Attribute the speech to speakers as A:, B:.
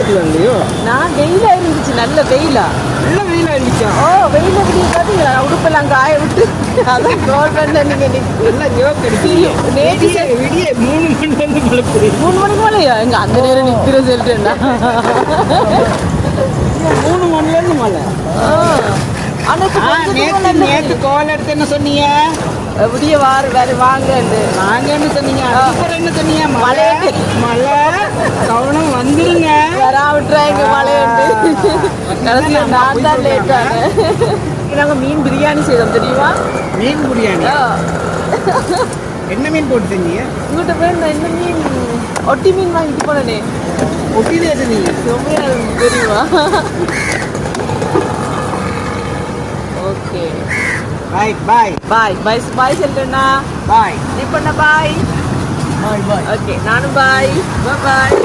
A: வீட்டுக்கு வரலையோ?
B: நான் வெயிலா இருந்துச்சு, நல்ல வெயிலா.
A: நல்ல வெயிலா இருந்துச்சா?
B: ஓ, வெயில விடிய பார்த்தீங்களா? உடுப்பெல்லாம் காய விட்டு அதான் கால் பண்ண. நீங்க
A: எல்லாம் ஜோக் அடிச்சீங்க.
B: நேற்று
A: விடிய 3 மணில இருந்து பழப்பு.
B: 3 மணிக்கு மேலையா? எங்க அந்த நேரம் நிக்கிற சொல்லிட்டேன்னா
A: 3 மணில இருந்து மழை. நேற்று கால் எடுத்து என்ன சொன்னீங்க?
B: விடிய வேற வாங்கன்னு
A: சொன்னீங்க. அப்புறம் என்ன சொன்னீங்க? மழை கவனம் வந்துருங்க,
B: வரா விட்டுறாங்க மழையண்டு. கடைசியா நான் தான் லேட் ஆனேன். நாங்க மீன் பிரியாணி செய்தோம் தெரியுமா?
A: மீன் பிரியாணி என்ன மீன் போட்டு செஞ்சீங்க?
B: உங்கள்கிட்ட போய் நான் இந்த மீன் ஒட்டி மீன் வாங்கிட்டு போனேனே.
A: ஒட்டிலே செஞ்சீங்க?
B: செம்மையா தெரியுமா? ஓகே,
A: பாய் பாய்
B: பாய் பாய் பாய் சொல்றேன்னா
A: பாய்.
B: இப்ப பாய்.
A: பாய் பாய்.
B: ஓகே, நானும் பாய் பாய்.